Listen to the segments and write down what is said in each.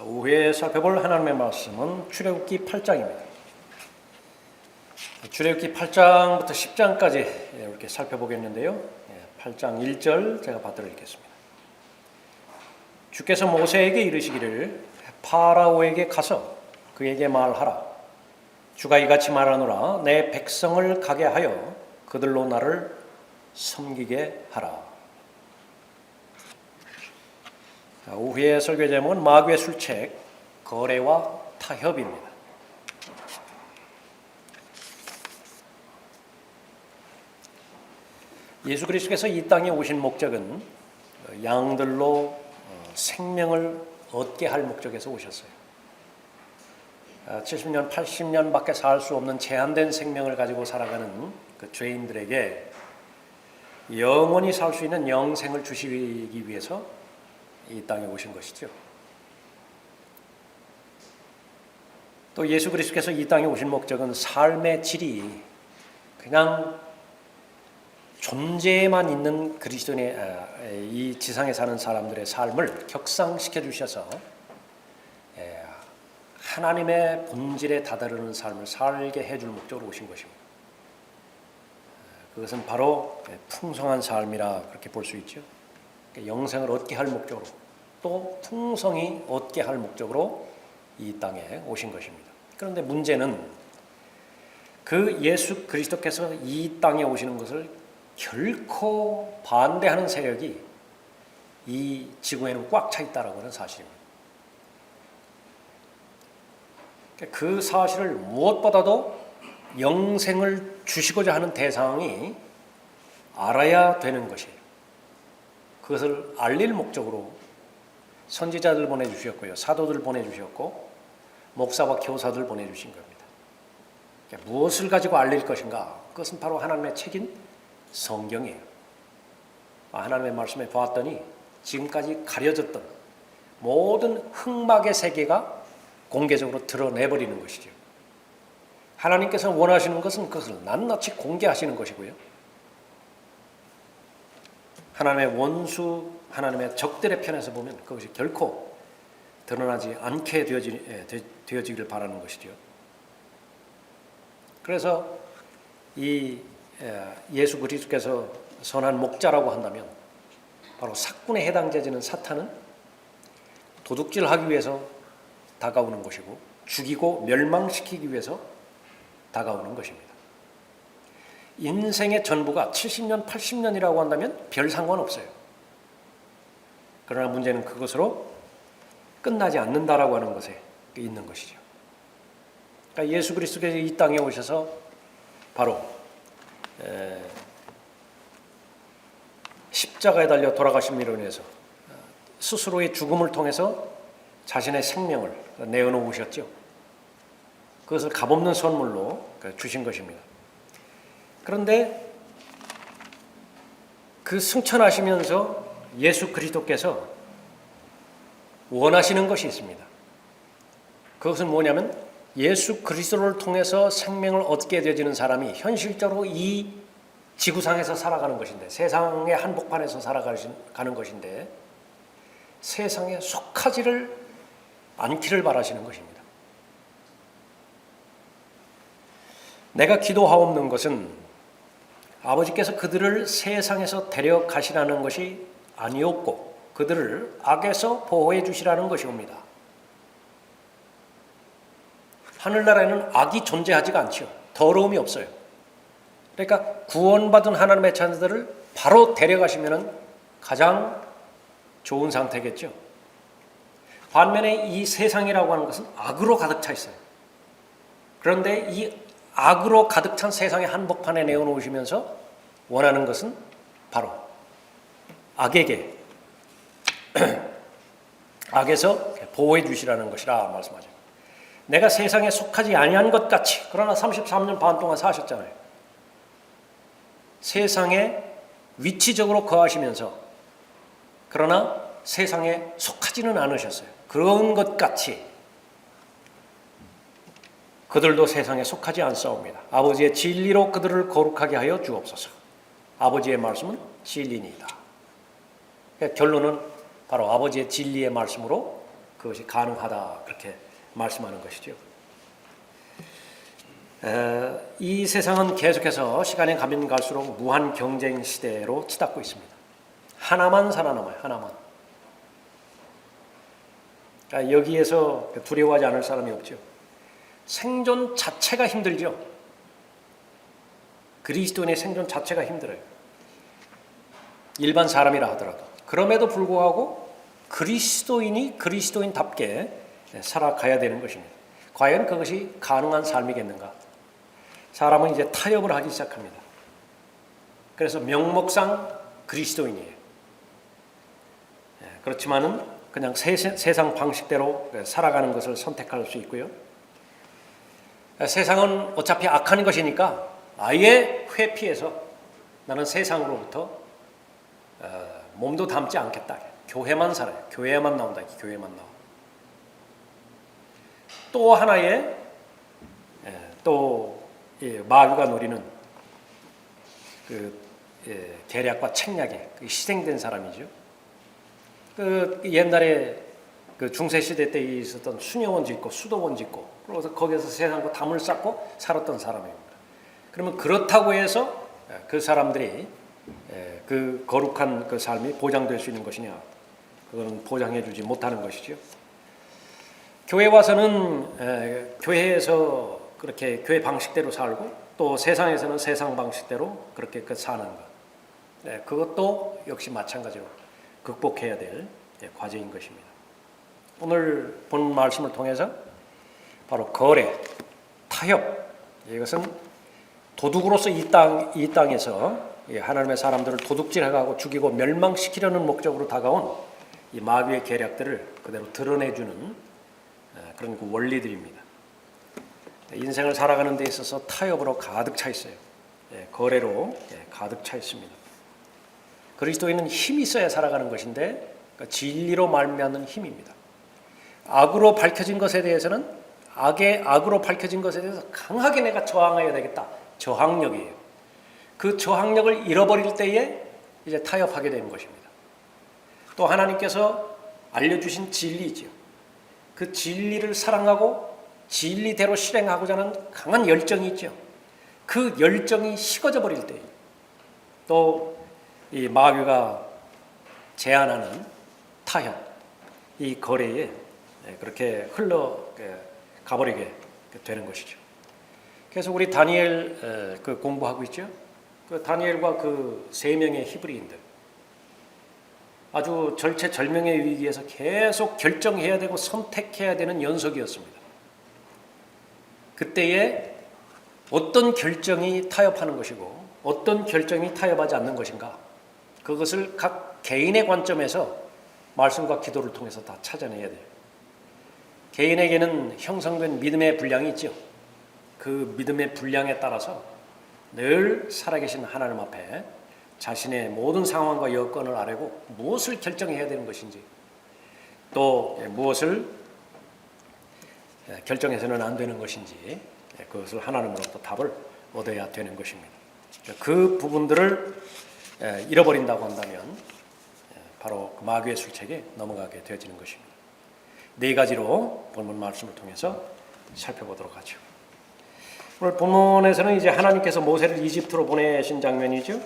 오후에 살펴볼 하나님의 말씀은 출애굽기 8장입니다. 출애굽기 8장부터 10장까지 이렇게 살펴보겠는데요. 8장 1절 제가 받들어 읽겠습니다. 주께서 모세에게 이르시기를 파라오에게 가서 그에게 말하라. 주가 이같이 말하노라. 내 백성을 가게 하여 그들로 나를 섬기게 하라. 오후의 설교 제목은 마귀의 술책, 거래와 타협입니다. 예수 그리스도께서 이 땅에 오신 목적은 양들로 생명을 얻게 할 목적에서 오셨어요. 70년, 80년밖에 살 수 없는 제한된 생명을 가지고 살아가는 그 죄인들에게 영원히 살 수 있는 영생을 주시기 위해서 이 땅에 오신 것이죠. 또 예수 그리스도께서 이 땅에 오신 목적은 삶의 질이 그냥 존재만 있는 그리스도인의 이 지상에 사는 사람들의 삶을 격상시켜 주셔서 하나님의 본질에 다다르는 삶을 살게 해줄 목적으로 오신 것입니다. 그것은 바로 풍성한 삶이라 그렇게 볼 수 있죠. 영생을 얻게 할 목적으로 또 풍성히 얻게 할 목적으로 이 땅에 오신 것입니다. 그런데 문제는 그 예수 그리스도께서 이 땅에 오시는 것을 결코 반대하는 세력이 이 지구에는 꽉 차 있다라고 하는 사실입니다. 그 사실을 무엇보다도 영생을 주시고자 하는 대상이 알아야 되는 것이에요. 그것을 알릴 목적으로 선지자들 보내주셨고요. 사도들 보내주셨고 목사와 교사들 보내주신 겁니다. 무엇을 가지고 알릴 것인가? 그것은 바로 하나님의 책인 성경이에요. 하나님의 말씀에 보았더니 지금까지 가려졌던 모든 흑막의 세계가 공개적으로 드러내버리는 것이죠. 하나님께서 원하시는 것은 그것을 낱낱이 공개하시는 것이고요. 하나님의 원수, 하나님의 적들의 편에서 보면 그것이 결코 드러나지 않게 되어지기를 바라는 것이죠. 그래서 이 예수 그리스도께서 선한 목자라고 한다면 바로 사꾼에 해당되지는 사탄은 도둑질하기 위해서 다가오는 것이고 죽이고 멸망시키기 위해서 다가오는 것입니다. 인생의 전부가 70년, 80년이라고 한다면 별 상관없어요. 그러나 문제는 그것으로 끝나지 않는다라고 하는 것에 있는 것이죠. 그러니까 예수 그리스도께서 이 땅에 오셔서 바로 십자가에 달려 돌아가심으로 인해서 스스로의 죽음을 통해서 자신의 생명을 내어놓으셨죠. 그것을 값없는 선물로 주신 것입니다. 그런데 그 승천하시면서 예수 그리스도께서 원하시는 것이 있습니다. 그것은 뭐냐면 예수 그리스도를 통해서 생명을 얻게 되어지는 사람이 현실적으로 이 지구상에서 살아가는 것인데, 세상의 한복판에서 살아가는 것인데 세상에 속하지를 않기를 바라시는 것입니다. 내가 기도하옵는 것은 아버지께서 그들을 세상에서 데려가시라는 것이 아니었고 그들을 악에서 보호해 주시라는 것이옵니다. 하늘나라에는 악이 존재하지가 않죠. 더러움이 없어요. 그러니까 구원받은 하나님의 자녀들을 바로 데려가시면 가장 좋은 상태겠죠. 반면에 이 세상이라고 하는 것은 악으로 가득 차 있어요. 그런데 이 악으로 가득 찬 세상의 한복판에 내어놓으시면서 원하는 것은 바로 악에게 악에서 보호해 주시라는 것이라 말씀하죠. 내가 세상에 속하지 아니한 것 같이, 그러나 33년 반 동안 사셨잖아요. 세상에 위치적으로 거하시면서 그러나 세상에 속하지는 않으셨어요. 그런 것 같이 그들도 세상에 속하지 않사옵니다. 아버지의 진리로 그들을 거룩하게 하여 주옵소서. 아버지의 말씀은 진리니이다. 결론은 바로 아버지의 진리의 말씀으로 그것이 가능하다 그렇게 말씀하는 것이죠. 이 세상은 계속해서 시간이 가면 갈수록 무한 경쟁 시대로 치닫고 있습니다. 하나만 살아남아요. 하나만. 그러니까 여기에서 두려워하지 않을 사람이 없죠. 생존 자체가 힘들죠. 그리스도인의 생존 자체가 힘들어요. 일반 사람이라 하더라도. 그럼에도 불구하고 그리스도인이 그리스도인답게 살아가야 되는 것입니다. 과연 그것이 가능한 삶이겠는가? 사람은 이제 타협을 하기 시작합니다. 그래서 명목상 그리스도인이에요. 그렇지만은 그냥 세상 방식대로 살아가는 것을 선택할 수 있고요. 세상은 어차피 악한 것이니까 아예 회피해서 나는 세상으로부터 몸도 담지 않겠다. 교회만 살아요. 교회만 나온다. 교회만 나와. 또 하나의 또 마귀가 노리는 그 계략과 책략에 희생된 사람이죠. 그 옛날에 그 중세 시대 때 있었던 수녀원 짓고 수도원 짓고 그래서 거기서 세상과 담을 쌓고 살았던 사람입니다. 그러면 그렇다고 해서 그 사람들이 그 거룩한 그 삶이 보장될 수 있는 것이냐? 그거는 보장해주지 못하는 것이죠. 교회 와서는 교회에서 그렇게 교회 방식대로 살고 또 세상에서는 세상 방식대로 그렇게 사는 것. 그것도 역시 마찬가지로 극복해야 될 과제인 것입니다. 오늘 본 말씀을 통해서 바로 거래, 타협, 이것은 도둑으로서 이 땅에서 하나님의 사람들을 도둑질해가고 죽이고 멸망시키려는 목적으로 다가온 이 마귀의 계략들을 그대로 드러내주는 그런 그 원리들입니다. 인생을 살아가는 데 있어서 타협으로 가득 차 있어요. 거래로 가득 차 있습니다. 그리스도인은 힘이 있어야 살아가는 것인데 그러니까 진리로 말미암는 힘입니다. 악으로 밝혀진 것에 대해서는 악으로 밝혀진 것에 대해서 강하게 내가 저항해야 되겠다. 저항력이에요. 그 저항력을 잃어버릴 때에 이제 타협하게 되는 것입니다. 또 하나님께서 알려주신 진리죠. 그 진리를 사랑하고 진리대로 실행하고자 하는 강한 열정이 있죠. 그 열정이 식어져 버릴 때 또 이 마귀가 제안하는 타협, 이 거래에 그렇게 흘러 가버리게 되는 것이죠. 그래서 우리 다니엘 그 공부하고 있죠. 그 다니엘과 그 세 명의 히브리인들 아주 절체절명의 위기에서 계속 결정해야 되고 선택해야 되는 연속이었습니다. 그때에 어떤 결정이 타협하는 것이고 어떤 결정이 타협하지 않는 것인가, 그것을 각 개인의 관점에서 말씀과 기도를 통해서 다 찾아내야 돼요. 개인에게는 형성된 믿음의 분량이 있죠. 그 믿음의 분량에 따라서 늘 살아계신 하나님 앞에 자신의 모든 상황과 여건을 아뢰고 무엇을 결정해야 되는 것인지, 또 무엇을 결정해서는 안 되는 것인지 그것을 하나님으로부터 답을 얻어야 되는 것입니다. 그 부분들을 잃어버린다고 한다면 바로 마귀의 술책에 넘어가게 되어지는 것입니다. 네 가지로 본문 말씀을 통해서 살펴보도록 하죠. 오늘 본문에서는 이제 하나님께서 모세를 이집트로 보내신 장면이죠.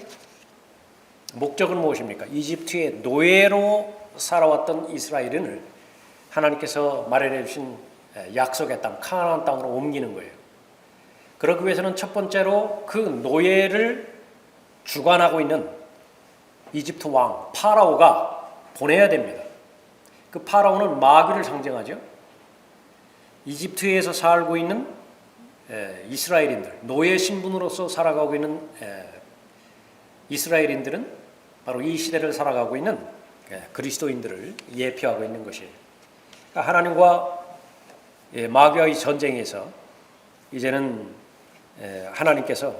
목적은 무엇입니까? 이집트의 노예로 살아왔던 이스라엘인을 하나님께서 마련해 주신 약속의 땅, 카나안 땅으로 옮기는 거예요. 그러기 위해서는 첫 번째로 그 노예를 주관하고 있는 이집트 왕 파라오가 보내야 됩니다. 그 파라오는 마귀를 상징하죠. 이집트에서 살고 있는 이스라엘인들, 노예 신분으로서 살아가고 있는 이스라엘인들은 바로 이 시대를 살아가고 있는 그리스도인들을 예표하고 있는 것이에요. 그러니까 하나님과 마귀와의 전쟁에서 이제는 하나님께서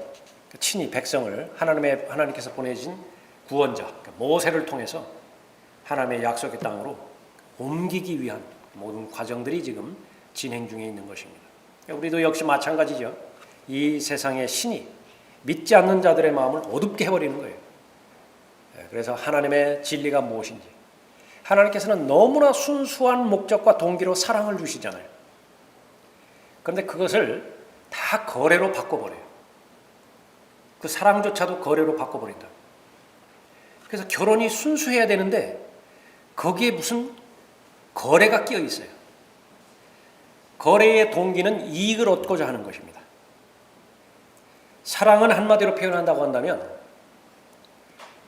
친히 백성을 하나님께서 보내신 구원자 모세를 통해서 하나님의 약속의 땅으로 옮기기 위한 모든 과정들이 지금 진행 중에 있는 것입니다. 우리도 역시 마찬가지죠. 이 세상의 신이 믿지 않는 자들의 마음을 어둡게 해버리는 거예요. 그래서 하나님의 진리가 무엇인지, 하나님께서는 너무나 순수한 목적과 동기로 사랑을 주시잖아요. 그런데 그것을 다 거래로 바꿔버려요. 그 사랑조차도 거래로 바꿔버린다. 그래서 결혼이 순수해야 되는데 거기에 무슨 거래가 끼어 있어요. 거래의 동기는 이익을 얻고자 하는 것입니다. 사랑은 한마디로 표현한다고 한다면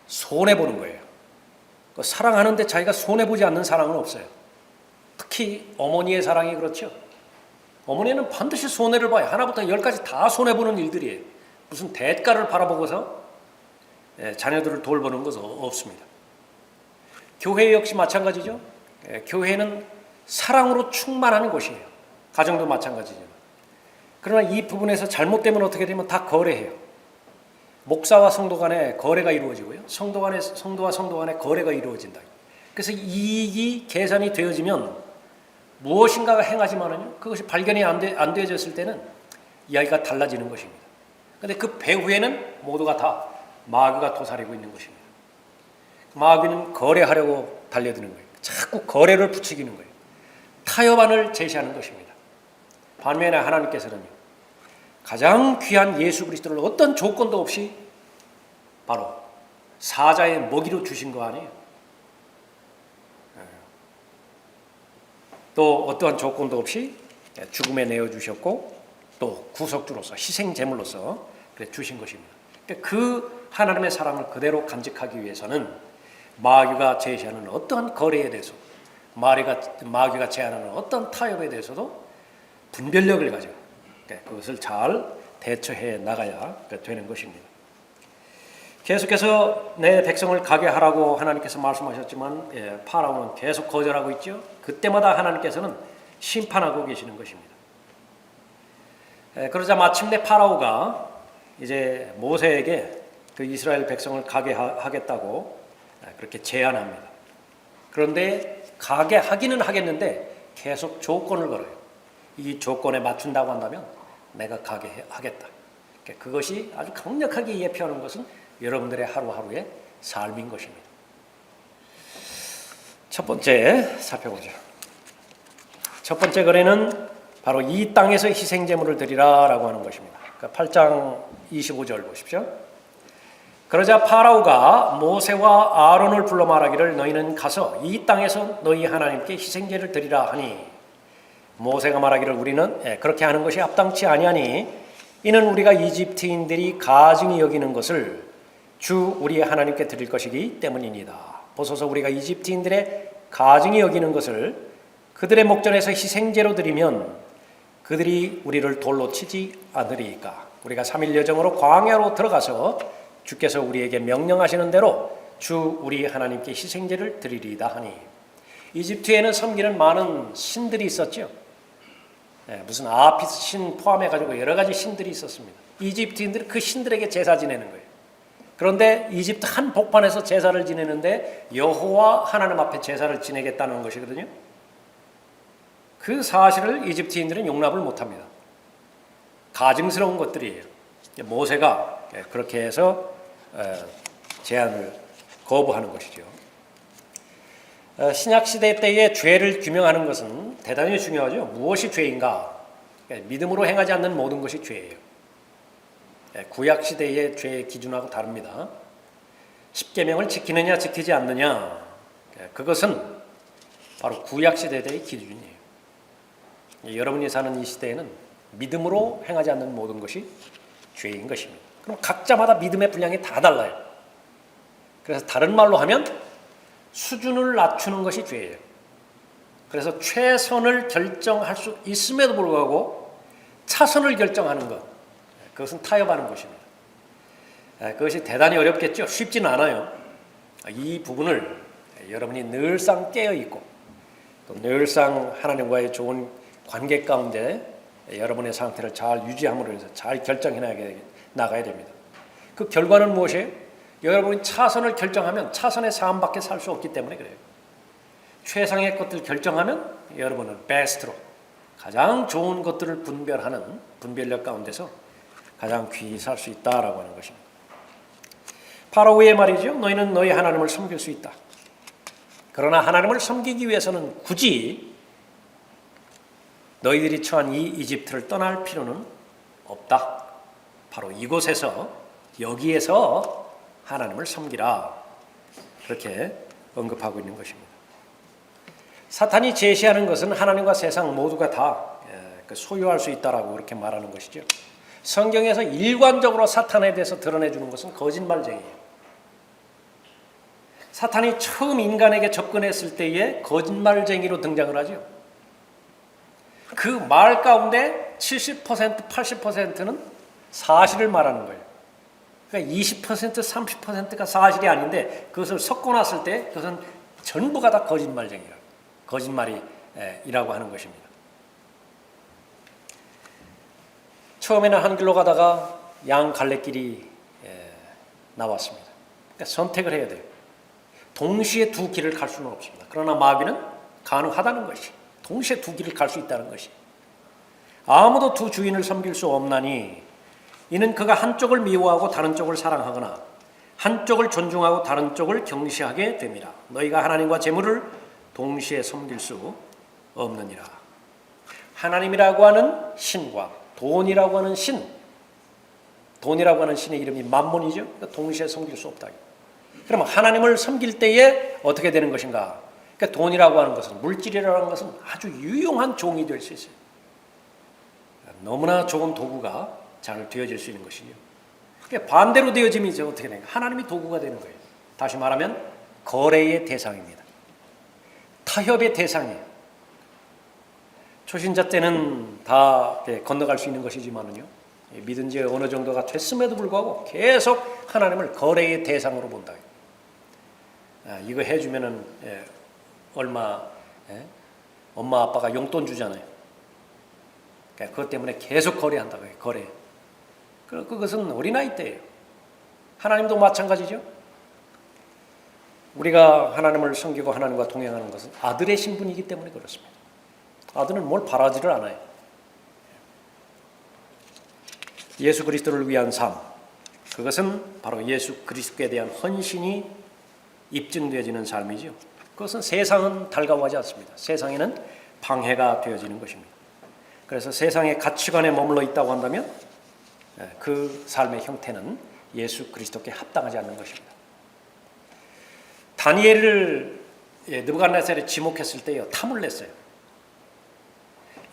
손해보는 거예요. 사랑하는데 자기가 손해보지 않는 사랑은 없어요. 특히 어머니의 사랑이 그렇죠. 어머니는 반드시 손해를 봐요. 하나부터 열까지 다 손해보는 일들이에요. 무슨 대가를 바라보고서 자녀들을 돌보는 것은 없습니다. 교회 역시 마찬가지죠. 교회는 사랑으로 충만한 곳이에요. 가정도 마찬가지죠. 그러나 이 부분에서 잘못되면 어떻게 되면 다 거래해요. 목사와 성도 간에 거래가 이루어지고요. 성도와 성도 간에 거래가 이루어진다. 그래서 이익이 계산이 되어지면 무엇인가가 행하지만은요, 그것이 발견이 안 되어졌을 때는 이야기가 달라지는 것입니다. 그런데 그 배후에는 모두가 다 마귀가 도사리고 있는 것입니다. 마귀는 거래하려고 달려드는 거예요. 자꾸 거래를 부추기는 거예요. 타협안을 제시하는 것입니다. 반면에 하나님께서는요, 가장 귀한 예수 그리스도를 어떤 조건도 없이 바로 사자의 먹이로 주신 거 아니에요. 또 어떠한 조건도 없이 죽음에 내어주셨고 또 구속주로서 희생제물로서 주신 것입니다. 그 하나님의 사랑을 그대로 간직하기 위해서는 마귀가 제시하는 어떠한 거래에 대해서 마귀가 제안하는 어떤 타협에 대해서도 분별력을 가지고 그것을 잘 대처해 나가야 되는 것입니다. 계속해서 내 백성을 가게 하라고 하나님께서 말씀하셨지만 파라오는 계속 거절하고 있죠. 그때마다 하나님께서는 심판하고 계시는 것입니다. 그러자 마침내 파라오가 이제 모세에게 그 이스라엘 백성을 가게 하겠다고 그렇게 제안합니다. 그런데 가게 하기는 하겠는데 계속 조건을 걸어요. 이 조건에 맞춘다고 한다면 내가 가게 하겠다. 그것이 아주 강력하게 예표하는 것은 여러분들의 하루하루의 삶인 것입니다. 첫 번째 살펴보죠. 첫 번째 거래는 바로 이 땅에서 희생제물을 드리라 라고 하는 것입니다. 8장 25절 보십시오. 그러자 파라오가 모세와 아론을 불러 말하기를 너희는 가서 이 땅에서 너희 하나님께 희생제를 드리라 하니 모세가 말하기를 우리는 그렇게 하는 것이 합당치 아니하니 이는 우리가 이집트인들이 가증히 여기는 것을 주 우리 하나님께 드릴 것이기 때문이니이다. 보소서 우리가 이집트인들의 가증히 여기는 것을 그들의 목전에서 희생제로 드리면 그들이 우리를 돌로 치지 않으리이까. 우리가 3일 여정으로 광야로 들어가서 주께서 우리에게 명령하시는 대로 주 우리 하나님께 희생제를 드리리이다 하니 이집트에는 섬기는 많은 신들이 있었죠. 무슨 아피스 신 포함해가지고 여러 가지 신들이 있었습니다. 이집트인들은 그 신들에게 제사 지내는 거예요. 그런데 이집트 한 복판에서 제사를 지내는데 여호와 하나님 앞에 제사를 지내겠다는 것이거든요. 그 사실을 이집트인들은 용납을 못합니다. 가증스러운 것들이에요. 모세가 그렇게 해서 제안을 거부하는 것이죠. 신약시대 때의 죄를 규명하는 것은 대단히 중요하죠. 무엇이 죄인가? 믿음으로 행하지 않는 모든 것이 죄예요. 구약시대의 죄의 기준하고 다릅니다. 십계명을 지키느냐 지키지 않느냐, 그것은 바로 구약시대의 기준이에요. 여러분이 사는 이 시대에는 믿음으로 행하지 않는 모든 것이 죄인 것입니다. 그럼 각자마다 믿음의 분량이 다 달라요. 그래서 다른 말로 하면 수준을 낮추는 것이 죄예요. 그래서 최선을 결정할 수 있음에도 불구하고 차선을 결정하는 것, 그것은 타협하는 것입니다. 그것이 대단히 어렵겠죠. 쉽지는 않아요. 이 부분을 여러분이 늘상 깨어있고 또 늘상 하나님과의 좋은 관계 가운데 여러분의 상태를 잘 유지함으로 해서 잘 결정해 나가야 됩니다. 그 결과는 무엇이에요? 여러분이 차선을 결정하면 차선의 삶밖에 살 수 없기 때문에 그래요. 최상의 것들 결정하면 여러분은 베스트로 가장 좋은 것들을 분별하는 분별력 가운데서 가장 귀히 살 수 있다라고 하는 것입니다. 파라오의 말이죠. 너희는 너희 하나님을 섬길 수 있다. 그러나 하나님을 섬기기 위해서는 굳이 너희들이 처한 이 이집트를 떠날 필요는 없다. 바로 이곳에서, 여기에서 하나님을 섬기라. 그렇게 언급하고 있는 것입니다. 사탄이 제시하는 것은 하나님과 세상 모두가 다 소유할 수 있다라고 그렇게 말하는 것이죠. 성경에서 일관적으로 사탄에 대해서 드러내주는 것은 거짓말쟁이에요. 사탄이 처음 인간에게 접근했을 때에 거짓말쟁이로 등장을 하죠. 그 말 가운데 70%, 80%는 사실을 말하는 거예요. 그러니까 20%, 30%가 사실이 아닌데 그것을 섞어놨을 때 그것은 전부가 다 거짓말이라고 하는 것입니다. 처음에는 한 길로 가다가 양 갈래길이 나왔습니다. 그러니까 선택을 해야 돼요. 동시에 두 길을 갈 수는 없습니다. 그러나 마귀는 가능하다는 것이, 동시에 두 길을 갈 수 있다는 것이. 아무도 두 주인을 섬길 수 없나니 이는 그가 한쪽을 미워하고 다른 쪽을 사랑하거나 한쪽을 존중하고 다른 쪽을 경시하게 됩니다. 너희가 하나님과 재물을 동시에 섬길 수 없느니라. 하나님이라고 하는 신과 돈이라고 하는 신, 돈이라고 하는 신의 이름이 만몬이죠. 그러니까 동시에 섬길 수 없다. 그러면 하나님을 섬길 때에 어떻게 되는 것인가? 그러니까 돈이라고 하는 것은, 물질이라고 하는 것은 아주 유용한 종이 될 수 있어요. 너무나 좋은 도구가 잘 되어질 수 있는 것이죠. 그러니까 반대로 되어짐이 이제 어떻게 되는가? 하나님이 도구가 되는 거예요. 다시 말하면 거래의 대상입니다. 타협의 대상이에요. 초신자 때는 다 건너갈 수 있는 것이지만은요, 믿은 지 어느 정도가 됐음에도 불구하고 계속 하나님을 거래의 대상으로 본다. 이거 해주면은 얼마, 엄마 아빠가 용돈 주잖아요. 그러니까 그것 때문에 계속 거래한다고요. 거래. 그것은 어린아이 때예요. 하나님도 마찬가지죠. 우리가 하나님을 섬기고 하나님과 동행하는 것은 아들의 신분이기 때문에 그렇습니다. 아들은 뭘 바라지를 않아요. 예수 그리스도를 위한 삶, 그것은 바로 예수 그리스도에 대한 헌신이 입증되어지는 삶이죠. 그것은 세상은 달가워하지 않습니다. 세상에는 방해가 되어지는 것입니다. 그래서 세상의 가치관에 머물러 있다고 한다면 그 삶의 형태는 예수 그리스도께 합당하지 않는 것입니다. 다니엘을 느부갓네살이 지목했을 때요, 탐을 냈어요.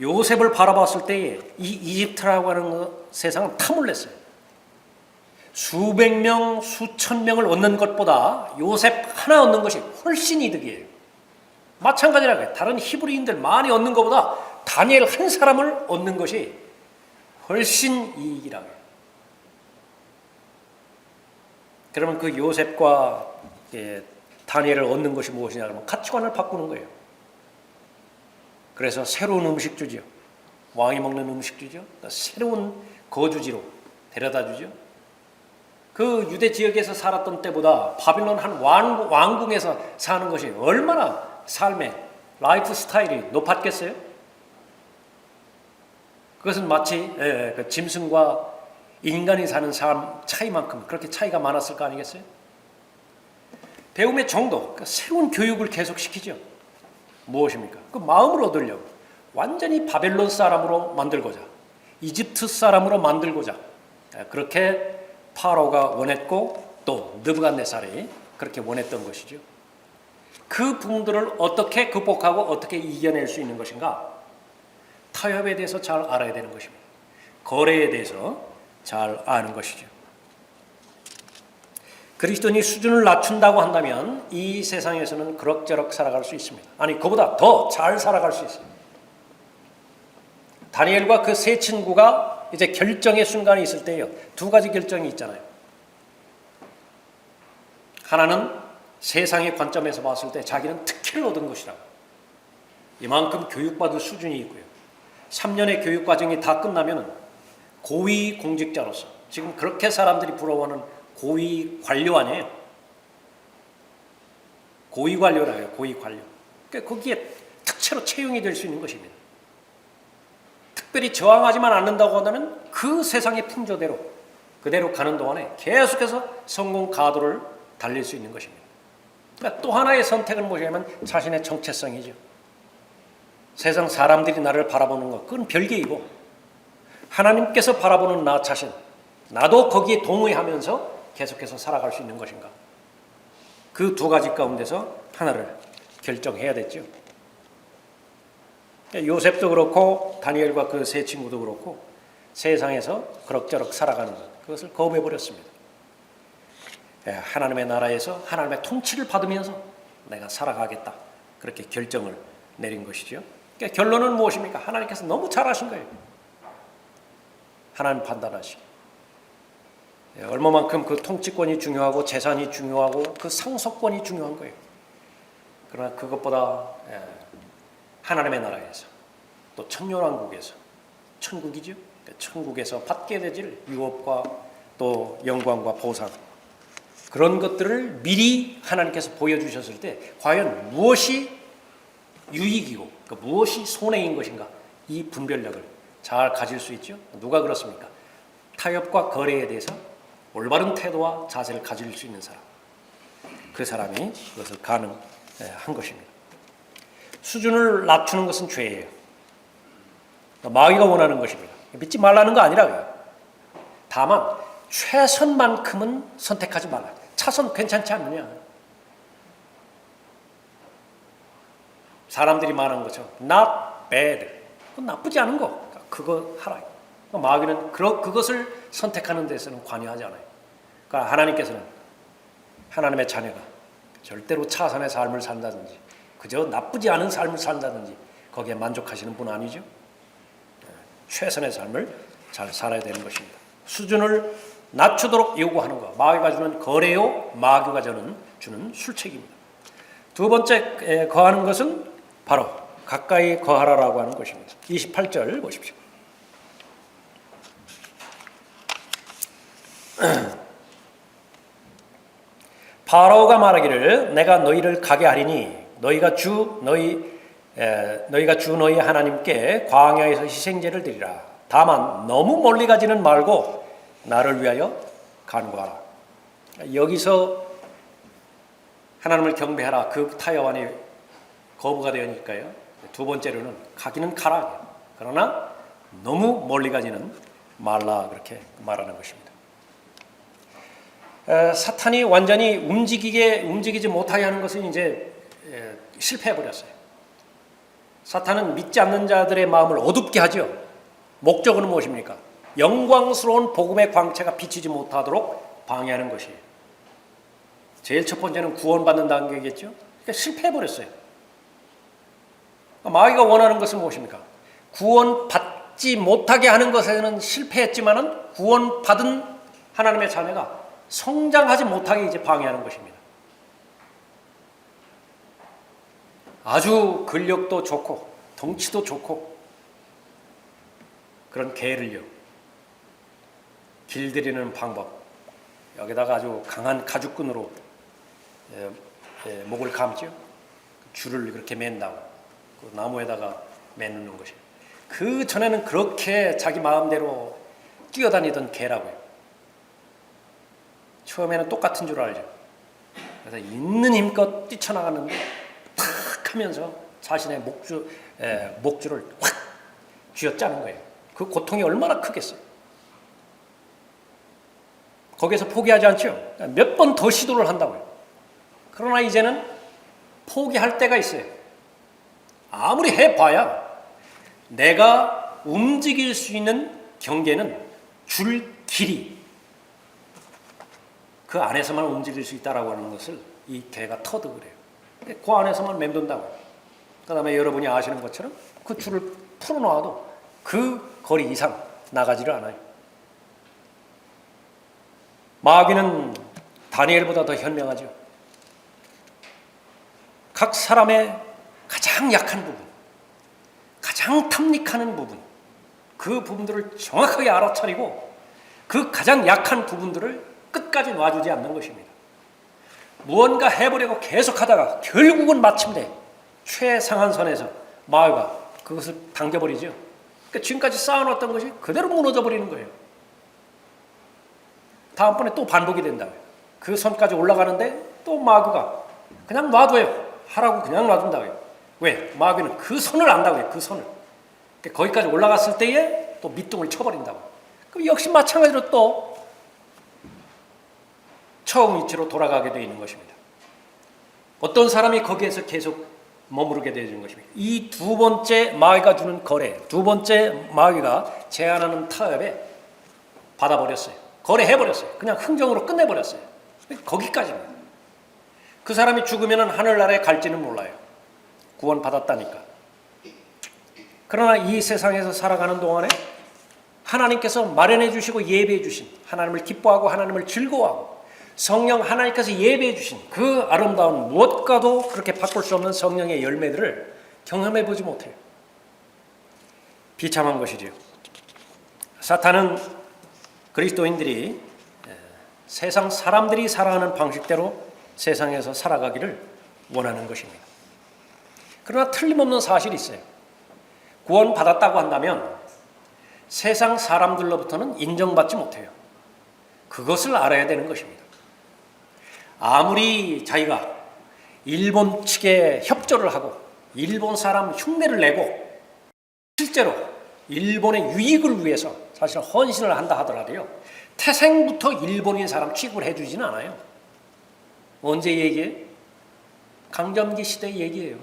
요셉을 바라봤을 때에 이 이집트라고 하는 세상은 탐을 냈어요. 수백 명, 수천 명을 얻는 것보다 요셉 하나 얻는 것이 훨씬 이득이에요. 마찬가지라고요. 다른 히브리인들 많이 얻는 것보다 다니엘 한 사람을 얻는 것이 훨씬 이익이라고요. 그러면 그 요셉과 다니엘을 얻는 것이 무엇이냐 하면 가치관을 바꾸는 거예요. 그래서 새로운 음식 주죠. 왕이 먹는 음식 주죠. 그러니까 새로운 거주지로 데려다 주죠. 그 유대 지역에서 살았던 때보다 바빌론 한 왕궁에서 사는 것이 얼마나 삶의 라이프 스타일이 높았겠어요? 그것은 마치 그 짐승과 인간이 사는 삶 차이만큼 그렇게 차이가 많았을 거 아니겠어요? 배움의 정도, 그러니까 새로운 교육을 계속시키죠. 무엇입니까? 그 마음을 얻으려고 완전히 바벨론 사람으로 만들고자, 이집트 사람으로 만들고자, 그렇게 파로가 원했고 또 느부갓네살이 그렇게 원했던 것이죠. 그 부분들을 어떻게 극복하고 어떻게 이겨낼 수 있는 것인가? 타협에 대해서 잘 알아야 되는 것입니다. 거래에 대해서 잘 아는 것이죠. 그리스도인이 수준을 낮춘다고 한다면 이 세상에서는 그럭저럭 살아갈 수 있습니다. 아니, 그보다 더 잘 살아갈 수 있습니다. 다니엘과 그 세 친구가 이제 결정의 순간이 있을 때요, 두 가지 결정이 있잖아요. 하나는 세상의 관점에서 봤을 때 자기는 특혜를 얻은 것이라고. 이만큼 교육받을 수준이 있고요. 3년의 교육 과정이 다 끝나면 고위 공직자로서, 지금 그렇게 사람들이 부러워하는 고위 관료 아니에요. 고위 관료라 해요. 고위 관료. 그러니까 거기에 특채로 채용이 될 수 있는 것입니다. 특별히 저항하지만 않는다고 한다면 그 세상의 풍조대로 그대로 가는 동안에 계속해서 성공 가도를 달릴 수 있는 것입니다. 그러니까 또 하나의 선택은 뭐냐면 자신의 정체성이죠. 세상 사람들이 나를 바라보는 것, 그건 별개이고 하나님께서 바라보는 나 자신, 나도 거기에 동의하면서 계속해서 살아갈 수 있는 것인가. 그 두 가지 가운데서 하나를 결정해야 됐죠. 요셉도 그렇고 다니엘과 그 세 친구도 그렇고 세상에서 그럭저럭 살아가는 것, 그것을 거부해버렸습니다. 하나님의 나라에서 하나님의 통치를 받으면서 내가 살아가겠다, 그렇게 결정을 내린 것이죠. 그러니까 결론은 무엇입니까? 하나님께서 너무 잘하신 거예요. 하나님 판단하시고 얼마만큼 그 통치권이 중요하고 재산이 중요하고 그 상속권이 중요한 거예요. 그러나 그것보다 하나님의 나라에서 또 천년왕국에서, 천국이죠. 천국에서 받게 되질 유업과 또 영광과 보상, 그런 것들을 미리 하나님께서 보여주셨을 때 과연 무엇이 유익이고 무엇이 손해인 것인가, 이 분별력을 잘 가질 수 있죠. 누가 그렇습니까? 타협과 거래에 대해서 올바른 태도와 자세를 가질 수 있는 사람, 그 사람이 그것을 가능한 것입니다. 수준을 낮추는 것은 죄예요. 마귀가 원하는 것입니다. 믿지 말라는 거 아니라고요. 다만 최선만큼은 선택하지 말라. 차선 괜찮지 않느냐. 사람들이 말하는 것처럼 not bad, 그건 나쁘지 않은 거, 그거 하라. 마귀는 그것을 선택하는 데서는 관여하지 않아요. 그러니까 하나님께서는 하나님의 자녀가 절대로 차선의 삶을 산다든지 그저 나쁘지 않은 삶을 산다든지 거기에 만족하시는 분 아니죠. 최선의 삶을 잘 살아야 되는 것입니다. 수준을 낮추도록 요구하는 것, 마귀가 주는 거래요, 마귀가 주는 술책입니다. 두 번째 거하는 것은 바로 가까이 거하라라고 하는 것입니다. 28절 보십시오. 파라오가 말하기를 내가 너희를 가게 하리니 너희가 주 너희 하나님께 광야에서 희생제를 드리라. 다만 너무 멀리 가지는 말고 나를 위하여 간구하라. 여기서 하나님을 경배하라, 그 타협안이 거부가 되니까요. 두 번째로는 가기는 가라, 그러나 너무 멀리 가지는 말라, 그렇게 말하는 것입니다. 사탄이 완전히 움직이지 못하게 하는 것은 이제 실패해 버렸어요. 사탄은 믿지 않는 자들의 마음을 어둡게 하죠. 목적은 무엇입니까? 영광스러운 복음의 광채가 비치지 못하도록 방해하는 것이에요. 제일 첫 번째는 구원받는 단계겠죠. 그러니까 실패해 버렸어요. 마귀가 원하는 것은 무엇입니까? 구원받지 못하게 하는 것에는 실패했지만은 구원받은 하나님의 자녀가 성장하지 못하게 이제 방해하는 것입니다. 아주 근력도 좋고 덩치도 좋고 그런 개를요, 길들이는 방법, 여기다가 아주 강한 가죽끈으로 목을 감죠. 줄을 그렇게 맨다고 그 나무에다가 매는 것이에요. 그 전에는 그렇게 자기 마음대로 뛰어다니던 개라고요. 처음에는 똑같은 줄 알죠. 그래서 있는 힘껏 뛰쳐나가는데 탁 하면서 자신의 목줄을 확 쥐어짜는 거예요. 그 고통이 얼마나 크겠어요. 거기에서 포기하지 않죠. 몇 번 더 시도를 한다고요. 그러나 이제는 포기할 때가 있어요. 아무리 해봐야 내가 움직일 수 있는 경계는 줄 길이, 그 안에서만 움직일 수 있다라고 하는 것을 이 개가 터득을 해요. 그 안에서만 맴돈다고요. 그 다음에 여러분이 아시는 것처럼 그 줄을 풀어놔도 그 거리 이상 나가지를 않아요. 마귀는 다니엘보다 더 현명하죠. 각 사람의 가장 약한 부분, 가장 탐닉하는 부분, 그 부분들을 정확하게 알아차리고 그 가장 약한 부분들을 끝까지 놔주지 않는 것입니다. 무언가 해보려고 계속하다가 결국은 마침내 최상한 선에서 마귀가 그것을 당겨버리죠. 그러니까 지금까지 쌓아놨던 것이 그대로 무너져버리는 거예요. 다음번에 또 반복이 된다고요. 그 선까지 올라가는데 또 마귀가 그냥 놔둬요. 하라고 그냥 놔둔다고요. 왜? 마귀는 그 선을 안다고요. 그 선을. 거기까지 올라갔을 때에 또 밑둥을 쳐버린다고. 그럼 역시 마찬가지로 또 처음 위치로 돌아가게 되어 있는 것입니다. 어떤 사람이 거기에서 계속 머무르게 되는 것입니다. 이 두 번째 마귀가 주는 거래, 두 번째 마귀가 제안하는 타협에 받아버렸어요. 거래해버렸어요. 그냥 흥정으로 끝내버렸어요. 거기까지입니다. 그 사람이 죽으면 하늘나라에 갈지는 몰라요. 구원받았다니까. 그러나 이 세상에서 살아가는 동안에 하나님께서 마련해 주시고 예배해 주신, 하나님을 기뻐하고 하나님을 즐거워하고 성령 하나님께서 예배해 주신 그 아름다운 무엇과도 그렇게 바꿀 수 없는 성령의 열매들을 경험해 보지 못해요. 비참한 것이지요. 사탄은 그리스도인들이 세상 사람들이 살아가는 방식대로 세상에서 살아가기를 원하는 것입니다. 그러나 틀림없는 사실이 있어요. 구원받았다고 한다면 세상 사람들로부터는 인정받지 못해요. 그것을 알아야 되는 것입니다. 아무리 자기가 일본 측에 협조를 하고 일본 사람 흉내를 내고 실제로 일본의 유익을 위해서 사실 헌신을 한다 하더라도요, 태생부터 일본인 사람 취급을 해주지는 않아요. 언제 얘기해요? 강점기 시대 얘기예요.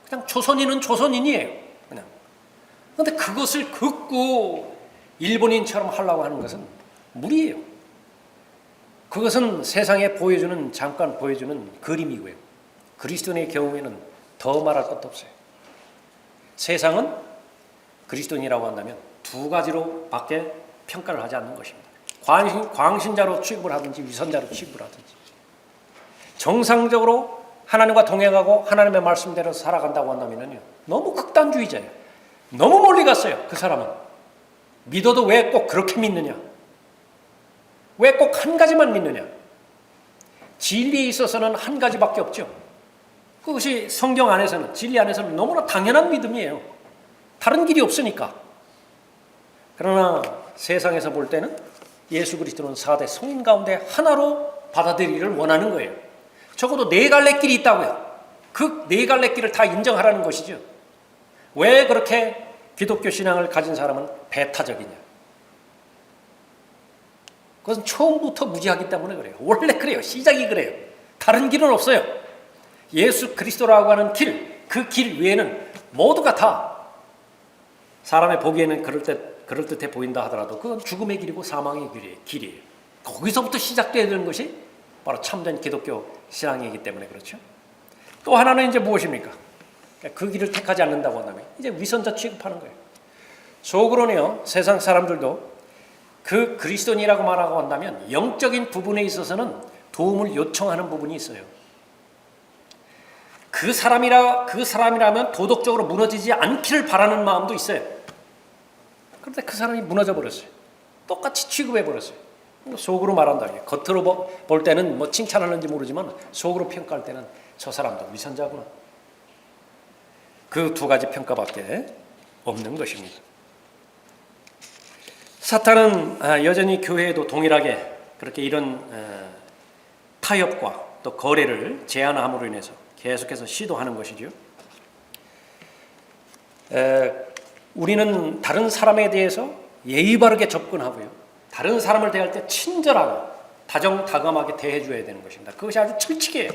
그냥 조선인은 조선인이에요. 그냥. 그런데 그것을 극구 일본인처럼 하려고 하는 것은 무리예요. 그것은 세상에 보여주는, 잠깐 보여주는 그림이고요. 그리스도인의 경우에는 더 말할 것도 없어요. 세상은 그리스도인이라고 한다면 두 가지로 밖에 평가를 하지 않는 것입니다. 광신자로 취급을 하든지 위선자로 취급을 하든지. 정상적으로 하나님과 동행하고 하나님의 말씀대로 살아간다고 한다면요, 너무 극단주의자예요. 너무 멀리 갔어요. 그 사람은. 믿어도 왜 꼭 그렇게 믿느냐? 왜 꼭 한 가지만 믿느냐? 진리에 있어서는 한 가지밖에 없죠. 그것이 성경 안에서는, 진리 안에서는 너무나 당연한 믿음이에요. 다른 길이 없으니까. 그러나 세상에서 볼 때는 예수 그리스도는 4대 성인 가운데 하나로 받아들이기를 원하는 거예요. 적어도 네 갈래 길이 있다고요. 그 네 갈래 길을 다 인정하라는 것이죠. 왜 그렇게 기독교 신앙을 가진 사람은 배타적이냐? 그것은 처음부터 무지하기 때문에 그래요. 원래 그래요. 시작이 그래요. 다른 길은 없어요. 예수 그리스도라고 하는 길, 그 길 외에는 모두가 다 사람의 보기에는 그럴듯해 보인다 하더라도 그건 죽음의 길이고 사망의 길이에요. 거기서부터 시작돼야 되는 것이 바로 참된 기독교 신앙이기 때문에 그렇죠. 또 하나는 이제 무엇입니까? 그 길을 택하지 않는다고 한다면 이제 위선자 취급하는 거예요. 속으로는요, 세상 사람들도 그 그리스도인이라고 말하고 한다면 영적인 부분에 있어서는 도움을 요청하는 부분이 있어요. 그 사람이라면 도덕적으로 무너지지 않기를 바라는 마음도 있어요. 그런데 그 사람이 무너져 버렸어요. 똑같이 취급해 버렸어요. 속으로 말한다. 겉으로 볼 때는 뭐 칭찬하는지 모르지만 속으로 평가할 때는 저 사람도 위선자구나. 그 두 가지 평가밖에 없는 것입니다. 사탄은 여전히 교회에도 동일하게 그렇게 이런 타협과 또 거래를 제한함으로 인해서 계속해서 시도하는 것이죠. 우리는 다른 사람에 대해서 예의 바르게 접근하고요, 다른 사람을 대할 때 친절하고 다정다감하게 대해줘야 되는 것입니다. 그것이 아주 철칙이에요.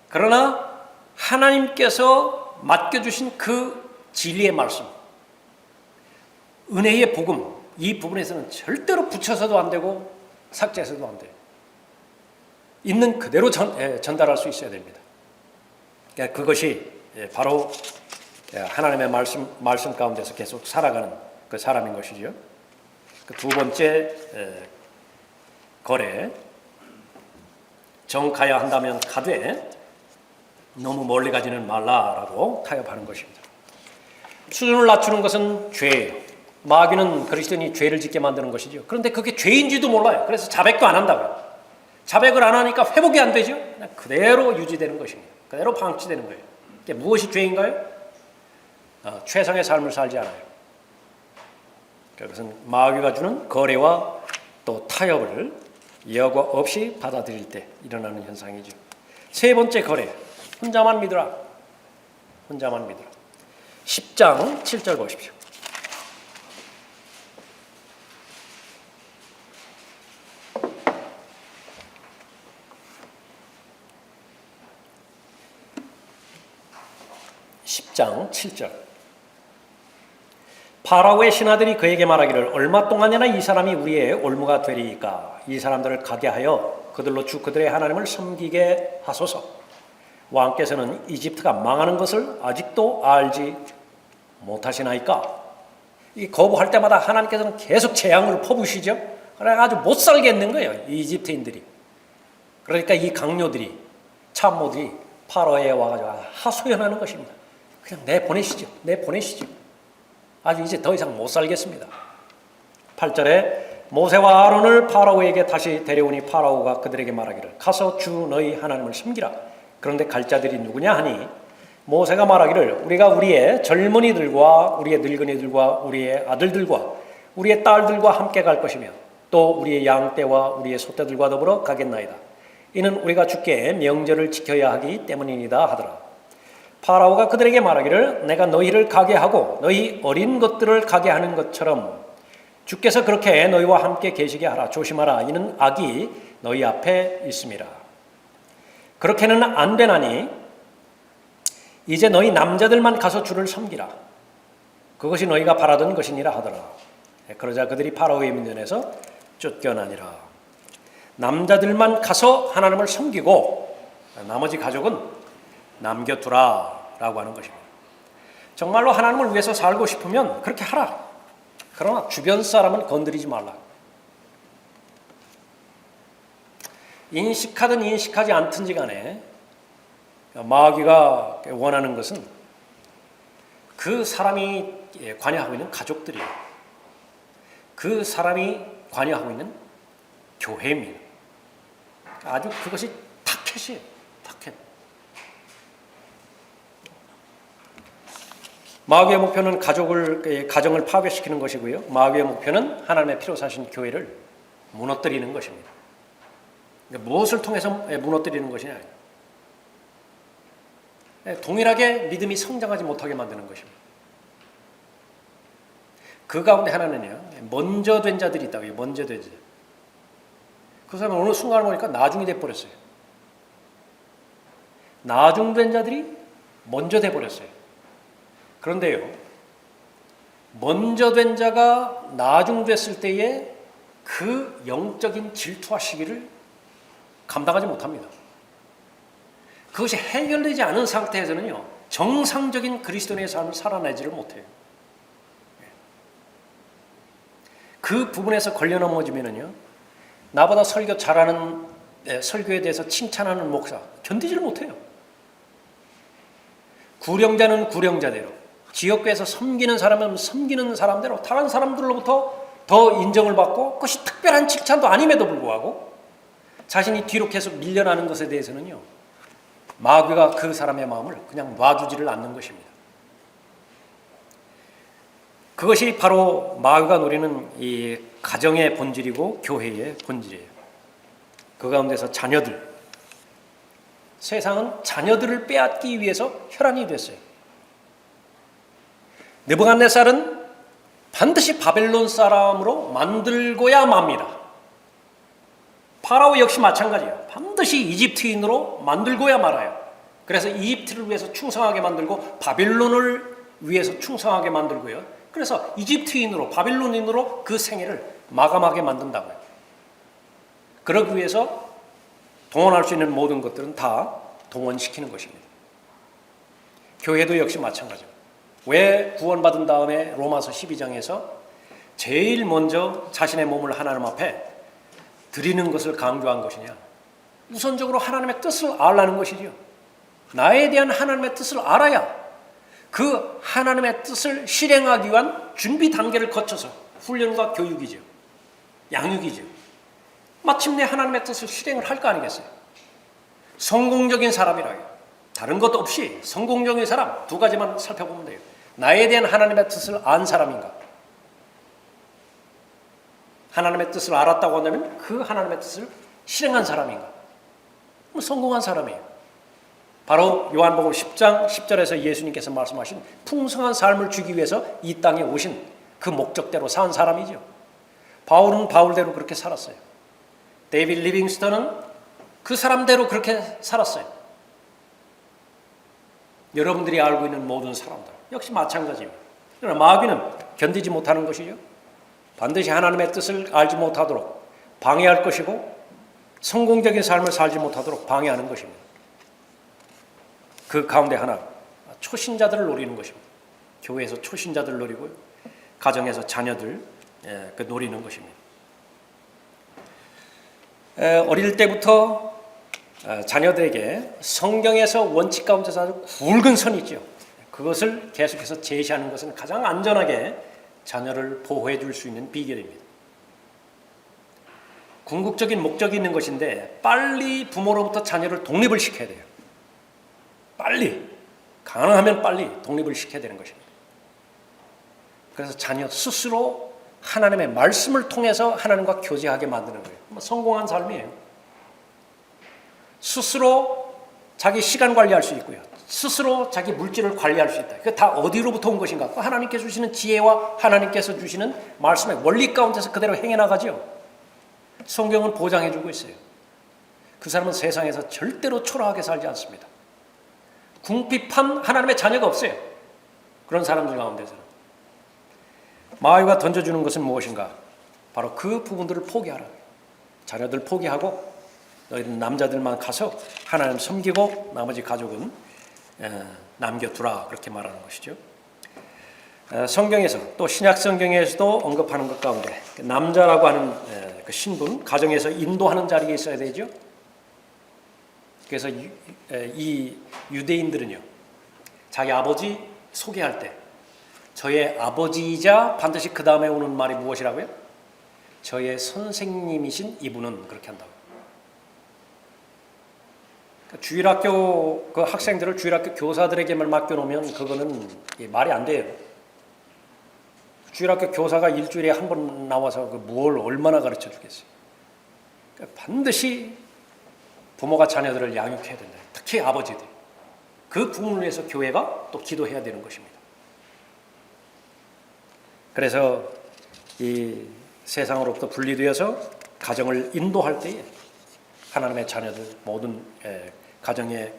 그러나 하나님께서 맡겨주신 그 진리의 말씀, 은혜의 복음, 이 부분에서는 절대로 붙여서도 안 되고 삭제해서도 안 돼요. 있는 그대로 전달할 수 있어야 됩니다. 그러니까 그것이 바로 하나님의 말씀 가운데서 계속 살아가는 그 사람인 것이죠. 그 두 번째 거래, 정가야 한다면 가되 너무 멀리 가지는 말라라고 타협하는 것입니다. 수준을 낮추는 것은 죄예요. 마귀는 그리스도인이 죄를 짓게 만드는 것이죠. 그런데 그게 죄인지도 몰라요. 그래서 자백도 안 한다고요. 자백을 안 하니까 회복이 안 되죠. 그냥 그대로 유지되는 것입니다. 그대로 방치되는 거예요. 이게 무엇이 죄인가요? 최상의 삶을 살지 않아요. 그것은 마귀가 주는 거래와 또 타협을 여과 없이 받아들일 때 일어나는 현상이죠. 세 번째 거래, 혼자만 믿으라. 혼자만 믿으라. 10장 7절 보십시오. (10장 7절) 파라오의 신하들이 그에게 말하기를 얼마 동안이나 이 사람이 우리의 올무가 되리이까. 이 사람들을 가게 하여 그들로 주 그들의 하나님을 섬기게 하소서. 왕께서는 이집트가 망하는 것을 아직도 알지 못하시나이까. 이 거부할 때마다 하나님께서는 계속 재앙을 퍼부으시죠. 그래가지고 못 살게 했는 거예요, 이 이집트인들이. 그러니까 이 강요들이, 참모들이 파라오에 와가지고 하소연하는 것입니다. 그냥 내보내시죠. 내보내시죠. 아주 이제 더 이상 못 살겠습니다. 8절에 모세와 아론을 파라오에게 다시 데려오니 파라오가 그들에게 말하기를 가서 주 너희 하나님을 섬기라. 그런데 갈 자들이 누구냐 하니 모세가 말하기를 우리가 우리의 젊은이들과 우리의 늙은이들과 우리의 아들들과 우리의 딸들과 함께 갈 것이며 또 우리의 양떼와 우리의 소떼들과 더불어 가겠나이다. 이는 우리가 주께 명절을 지켜야 하기 때문이니이다 하더라. 파라오가 그들에게 말하기를 내가 너희를 가게 하고 너희 어린 것들을 가게 하는 것처럼 주께서 그렇게 너희와 함께 계시게 하라. 조심하라. 이는 악이 너희 앞에 있음이라. 그렇게는 안 되나니 이제 너희 남자들만 가서 주를 섬기라. 그것이 너희가 바라던 것이니라 하더라. 그러자 그들이 파라오의 면전에서 쫓겨나니라. 남자들만 가서 하나님을 섬기고 나머지 가족은 남겨두라라고 하는 것입니다. 정말로 하나님을 위해서 살고 싶으면 그렇게 하라. 그러나 주변 사람은 건드리지 말라. 인식하든 인식하지 않든지 간에 마귀가 원하는 것은 그 사람이 관여하고 있는 가족들이에요. 그 사람이 관여하고 있는 교회입니다. 아주 그것이 타켓이에요. 타켓. 마귀의 목표는 가정을 파괴시키는 것이고요. 마귀의 목표는 하나님의 피로 사신 교회를 무너뜨리는 것입니다. 그러니까 무엇을 통해서 무너뜨리는 것이냐? 동일하게 믿음이 성장하지 못하게 만드는 것입니다. 그 가운데 하나는요, 먼저 된 자들이 있다고요. 먼저 된 자. 그 사람은 어느 순간 보니까 나중이 돼버렸어요. 나중된 자들이 먼저 돼버렸어요. 그런데요, 먼저 된 자가 나중됐을 때에 그 영적인 질투와 시기를 감당하지 못합니다. 그것이 해결되지 않은 상태에서는요, 정상적인 그리스도인의 삶을 살아내지를 못해요. 그 부분에서 걸려 넘어지면은요, 나보다 설교 잘하는, 설교에 대해서 칭찬하는 목사 견디지를 못해요. 구령자는 구령자대로, 지역교회에서 섬기는 사람은 섬기는 사람대로 다른 사람들로부터 더 인정을 받고 그것이 특별한 칭찬도 아님에도 불구하고 자신이 뒤로 계속 밀려나는 것에 대해서는요, 마귀가 그 사람의 마음을 그냥 놔두지를 않는 것입니다. 그것이 바로 마귀가 노리는 이 가정의 본질이고 교회의 본질이에요. 그 가운데서 자녀들, 세상은 자녀들을 빼앗기 위해서 혈안이 됐어요. 느부갓네살은 반드시 바벨론 사람으로 만들고야 맙니다. 파라오 역시 마찬가지예요. 반드시 이집트인으로 만들고야 말아요. 그래서 이집트를 위해서 충성하게 만들고 바벨론을 위해서 충성하게 만들고요. 그래서 이집트인으로, 바벨론인으로 그 생애를 마감하게 만든다고요. 그러기 위해서 동원할 수 있는 모든 것들은 다 동원시키는 것입니다. 교회도 역시 마찬가지입니다. 왜 구원받은 다음에 로마서 12장에서 제일 먼저 자신의 몸을 하나님 앞에 드리는 것을 강조한 것이냐? 우선적으로 하나님의 뜻을 알라는 것이죠. 나에 대한 하나님의 뜻을 알아야 그 하나님의 뜻을 실행하기 위한 준비 단계를 거쳐서 훈련과 교육이죠. 양육이죠. 마침내 하나님의 뜻을 실행을 할 거 아니겠어요? 성공적인 사람이라요. 다른 것도 없이 성공적인 사람 두 가지만 살펴보면 돼요. 나에 대한 하나님의 뜻을 안 사람인가? 하나님의 뜻을 알았다고 한다면 그 하나님의 뜻을 실행한 사람인가? 성공한 사람이에요. 바로 요한복음 10장 10절에서 예수님께서 말씀하신 풍성한 삶을 주기 위해서 이 땅에 오신 그 목적대로 산 사람이죠. 바울은 바울대로 그렇게 살았어요. 데이빗 리빙스턴은 그 사람대로 그렇게 살았어요. 여러분들이 알고 있는 모든 사람들 역시 마찬가지입니다. 그러나 마귀는 견디지 못하는 것이죠. 반드시 하나님의 뜻을 알지 못하도록 방해할 것이고 성공적인 삶을 살지 못하도록 방해하는 것입니다. 그 가운데 하나, 초신자들을 노리는 것입니다. 교회에서 초신자들을 노리고요, 가정에서 자녀들 노리는 것입니다. 어릴 때부터 자녀들에게 성경에서 원칙 가운데서 아주 굵은 선이 있죠. 그것을 계속해서 제시하는 것은 가장 안전하게 자녀를 보호해 줄 수 있는 비결입니다. 궁극적인 목적이 있는 것인데 빨리 부모로부터 자녀를 독립을 시켜야 돼요. 빨리, 가능하면 빨리 독립을 시켜야 되는 것입니다. 그래서 자녀 스스로 하나님의 말씀을 통해서 하나님과 교제하게 만드는 거예요. 성공한 삶이에요. 스스로 자기 시간 관리할 수 있고요, 스스로 자기 물질을 관리할 수 있다. 그게 다 어디로부터 온 것인가? 하나님께서 주시는 지혜와 하나님께서 주시는 말씀의 원리 가운데서 그대로 행해 나가죠. 성경은 보장해 주고 있어요. 그 사람은 세상에서 절대로 초라하게 살지 않습니다. 궁핍한 하나님의 자녀가 없어요. 그런 사람들 가운데서는 마귀가 던져주는 것은 무엇인가? 바로 그 부분들을 포기하라. 자녀들 포기하고 너희는 남자들만 가서 하나님 섬기고 나머지 가족은 남겨두라, 그렇게 말하는 것이죠. 성경에서 또 신약 성경에서도 언급하는 것 가운데 남자라고 하는 그 신분, 가정에서 인도하는 자리에 있어야 되죠. 그래서 이 유대인들은요, 자기 아버지 소개할 때 저의 아버지이자 반드시 그 다음에 오는 말이 무엇이라고요? 저의 선생님이신 이분은, 그렇게 한다고. 주일학교 그 학생들을 주일학교 교사들에게만 맡겨놓으면 그거는 말이 안 돼요. 주일학교 교사가 일주일에 한 번 나와서 뭘 얼마나 가르쳐 주겠어요. 그러니까 반드시 부모가 자녀들을 양육해야 된다. 특히 아버지들. 그 부분을 위해서 교회가 또 기도해야 되는 것입니다. 그래서 이 세상으로부터 분리되어서 가정을 인도할 때에 하나님의 자녀들, 모든 가정의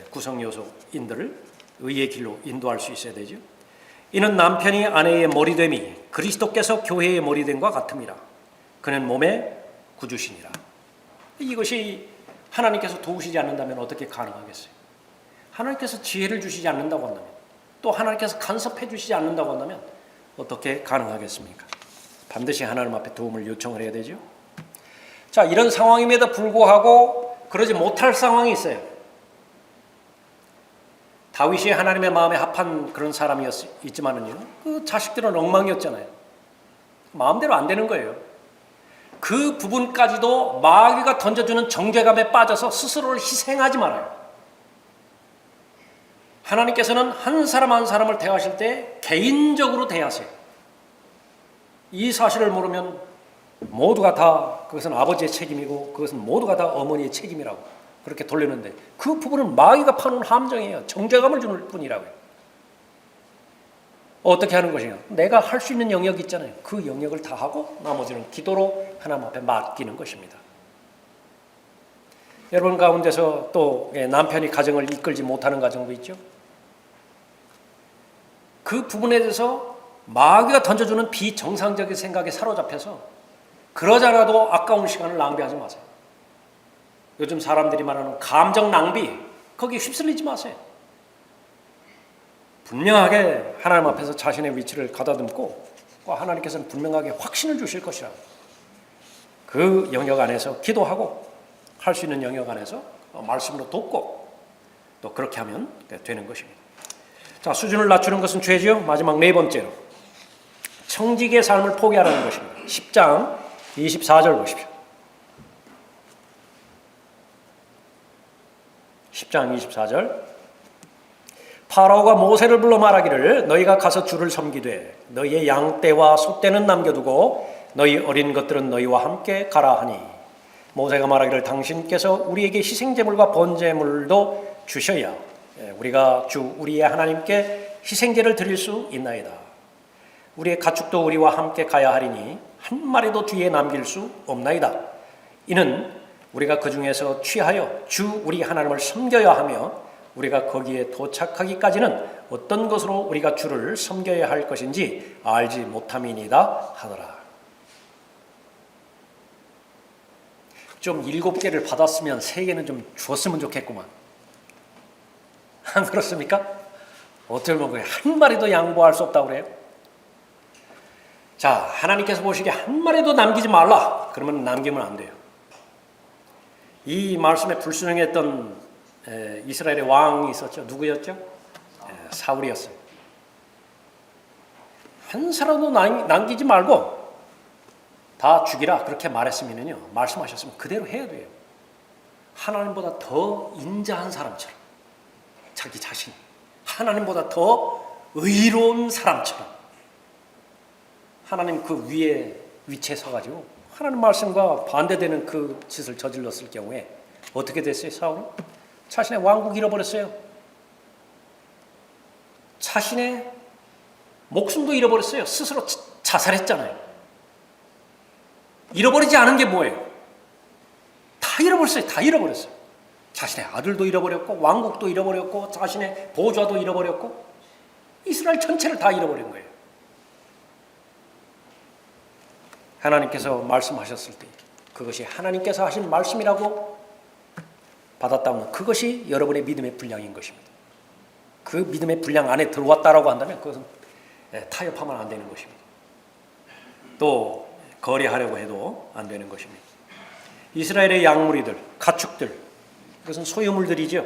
구성 요소인들을 의의 길로 인도할 수 있어야 되죠. 이는 남편이 아내의 머리됨이 그리스도께서 교회의 머리됨과 같음이라. 그는 몸의 구주시니라. 이것이 하나님께서 도우시지 않는다면 어떻게 가능하겠어요? 하나님께서 지혜를 주시지 않는다고 한다면, 또 하나님께서 간섭해 주시지 않는다고 한다면 어떻게 가능하겠습니까? 반드시 하나님 앞에 도움을 요청을 해야 되죠. 자, 이런 상황임에도 불구하고 그러지 못할 상황이 있어요. 다윗이 하나님의 마음에 합한 그런 사람이었지만은요, 그 자식들은 엉망이었잖아요. 마음대로 안 되는 거예요. 그 부분까지도 마귀가 던져주는 정죄감에 빠져서 스스로를 희생하지 말아요. 하나님께서는 한 사람 한 사람을 대하실 때 개인적으로 대하세요. 이 사실을 모르면 모두가 다 그것은 아버지의 책임이고 그것은 모두가 다 어머니의 책임이라고 그렇게 돌리는데, 그 부분은 마귀가 파놓은 함정이에요. 정죄감을 주는 뿐이라고요. 어떻게 하는 것이냐? 내가 할 수 있는 영역이 있잖아요. 그 영역을 다 하고 나머지는 기도로 하나님 앞에 맡기는 것입니다. 여러분 가운데서 또 남편이 가정을 이끌지 못하는 가정도 있죠. 그 부분에 대해서 마귀가 던져주는 비정상적인 생각에 사로잡혀서 그러자라도 아까운 시간을 낭비하지 마세요. 요즘 사람들이 말하는 감정 낭비, 거기에 휩쓸리지 마세요. 분명하게 하나님 앞에서 자신의 위치를 가다듬고 하나님께서는 분명하게 확신을 주실 것이라, 그 영역 안에서 기도하고 할 수 있는 영역 안에서 말씀으로 돕고 또 그렇게 하면 되는 것입니다. 자, 수준을 낮추는 것은 죄죠. 마지막 네 번째로 청지기의 삶을 포기하라는 것입니다. 10장 24절 보십시오. 10장 24절. 파라오가 모세를 불러 말하기를 너희가 가서 주를 섬기되 너희의 양떼와 소떼는 남겨두고 너희 어린 것들은 너희와 함께 가라 하니 모세가 말하기를 당신께서 우리에게 희생제물과 번제물도 주셔야 우리가 주 우리의 하나님께 희생제를 드릴 수 있나이다. 우리의 가축도 우리와 함께 가야 하리니 한 마리도 뒤에 남길 수 없나이다. 이는 우리가 그 중에서 취하여 주 우리 하나님을 섬겨야 하며 우리가 거기에 도착하기까지는 어떤 것으로 우리가 주를 섬겨야 할 것인지 알지 못함이니이다 하더라. 좀 7개를 받았으면 3개는 좀 주었으면 좋겠구만. 안 그렇습니까? 어떻게 보면 한 마리도 양보할 수 없다고 그래요? 자, 하나님께서 보시기에 한 마리도 남기지 말라. 그러면 남기면 안 돼요. 이 말씀에 불순종했던 이스라엘의 왕이 있었죠. 누구였죠? 사울이었어요. 한 사람도 남기지 말고 다 죽이라 그렇게 말했으면요, 말씀하셨으면 그대로 해야 돼요. 하나님보다 더 인자한 사람처럼, 자기 자신, 하나님보다 더 의로운 사람처럼 하나님 그 위에 위치에 서가지고 하나님 말씀과 반대되는 그 짓을 저질렀을 경우에 어떻게 됐어요? 사울은 자신의 왕국 잃어버렸어요. 자신의 목숨도 잃어버렸어요. 스스로 자살했잖아요. 잃어버리지 않은 게 뭐예요? 다 잃어버렸어요. 다 잃어버렸어요. 자신의 아들도 잃어버렸고 왕국도 잃어버렸고 자신의 보좌도 잃어버렸고 이스라엘 전체를 다 잃어버린 거예요. 하나님께서 말씀하셨을 때 그것이 하나님께서 하신 말씀이라고 받았다면 그것이 여러분의 믿음의 분량인 것입니다. 그 믿음의 분량 안에 들어왔다라고 한다면 그것은 타협하면 안 되는 것입니다. 또 거래하려고 해도 안 되는 것입니다. 이스라엘의 양무리들, 가축들, 그것은 소유물들이죠.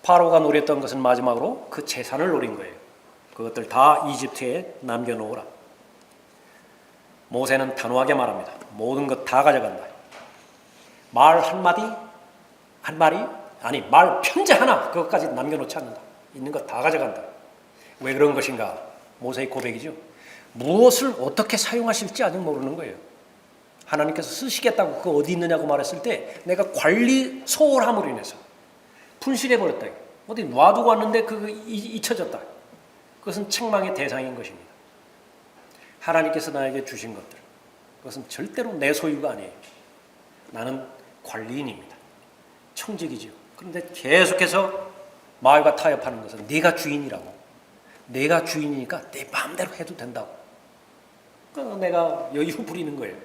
파로가 노렸던 것은 마지막으로 그 재산을 노린 거예요. 그것들 다 이집트에 남겨놓으라. 모세는 단호하게 말합니다. 모든 것 다 가져간다. 말 한마디, 한 마리, 아니 말 편지 하나 그것까지 남겨놓지 않는다. 있는 것 다 가져간다. 왜 그런 것인가? 모세의 고백이죠. 무엇을 어떻게 사용하실지 아직 모르는 거예요. 하나님께서 쓰시겠다고 그거 어디 있느냐고 말했을 때 내가 관리 소홀함으로 인해서 분실해버렸다. 어디 놔두고 왔는데 그거 잊혀졌다. 그것은 책망의 대상인 것입니다. 하나님께서 나에게 주신 것들, 그것은 절대로 내 소유가 아니에요. 나는 관리인입니다. 청직이지요. 그런데 계속해서 마을과 타협하는 것은 네가 주인이라고. 내가 주인이니까 내 마음대로 해도 된다고. 그러니까 내가 여유 부리는 거예요.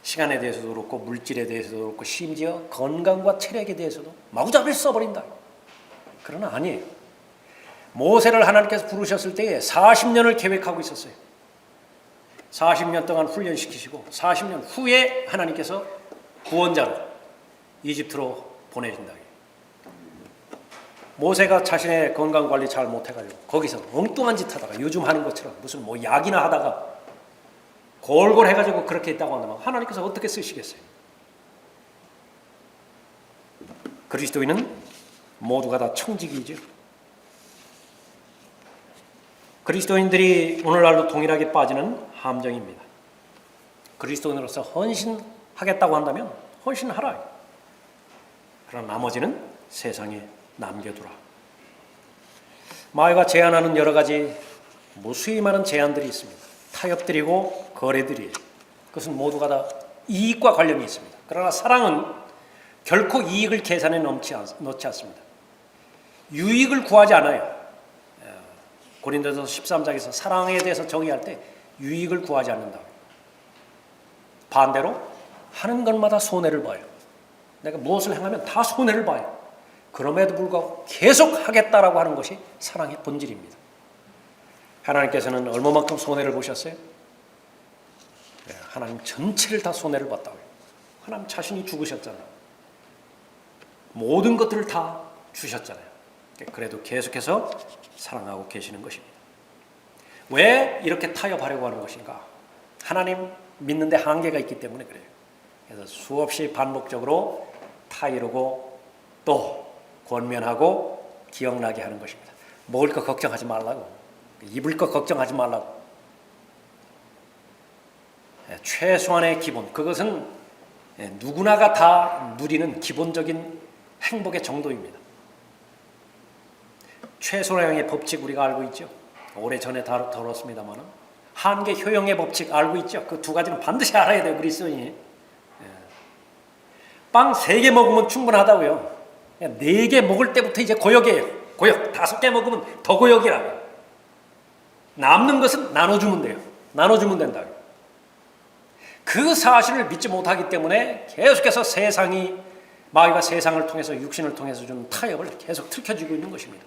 시간에 대해서도 그렇고 물질에 대해서도 그렇고 심지어 건강과 체력에 대해서도 마구잡이를 써버린다. 그러나 아니에요. 모세를 하나님께서 부르셨을 때에 40년을 계획하고 있었어요. 40년 동안 훈련시키시고 40년 후에 하나님께서 구원자로 이집트로 보내신다. 모세가 자신의 건강관리 잘 못해가지고 거기서 엉뚱한 짓 하다가 요즘 하는 것처럼 무슨 뭐 약이나 하다가 골골 해가지고 그렇게 했다고 한다면 하나님께서 어떻게 쓰시겠어요? 그리스도인은 모두가 다 청직이죠. 그리스도인들이 오늘날도 동일하게 빠지는 함정입니다. 그리스도인으로서 헌신하겠다고 한다면 헌신하라. 그러나 나머지는 세상에 남겨두라. 마귀가 제안하는 여러 가지 무수히 많은 제안들이 있습니다. 타협들이고 거래들이에요. 그것은 모두가 다 이익과 관련이 있습니다. 그러나 사랑은 결코 이익을 계산에 넣지 않습니다. 유익을 구하지 않아요. 고린도서 13장에서 사랑에 대해서 정의할 때 유익을 구하지 않는다. 반대로 하는 것마다 손해를 봐요. 내가 무엇을 행하면 다 손해를 봐요. 그럼에도 불구하고 계속 하겠다라고 하는 것이 사랑의 본질입니다. 하나님께서는 얼마만큼 손해를 보셨어요? 하나님 전체를 다 손해를 봤다고요. 하나님 자신이 죽으셨잖아요. 모든 것들을 다 주셨잖아요. 그래도 계속해서 사랑하고 계시는 것입니다. 왜 이렇게 타협하려고 하는 것인가? 하나님 믿는데 한계가 있기 때문에 그래요. 그래서 수없이 반복적으로 타이르고 또 권면하고 기억나게 하는 것입니다. 먹을 거 걱정하지 말라고, 입을 거 걱정하지 말라고. 최소한의 기본, 그것은 누구나가 다 누리는 기본적인 행복의 정도입니다. 최소량의 법칙 우리가 알고 있죠. 오래전에 다뤘습니다만 한계 효용의 법칙 알고 있죠. 그 두 가지는 반드시 알아야 돼요. 그리스도인이. 빵 3개 먹으면 충분하다고요. 4개 먹을 때부터 이제 고역이에요. 고역. 5개 먹으면 더 고역이라고요. 남는 것은 나눠주면 돼요. 나눠주면 된다고요. 그 사실을 믿지 못하기 때문에 계속해서 마귀가 세상을 통해서 육신을 통해서 주는 타협을 계속 틀켜주고 있는 것입니다.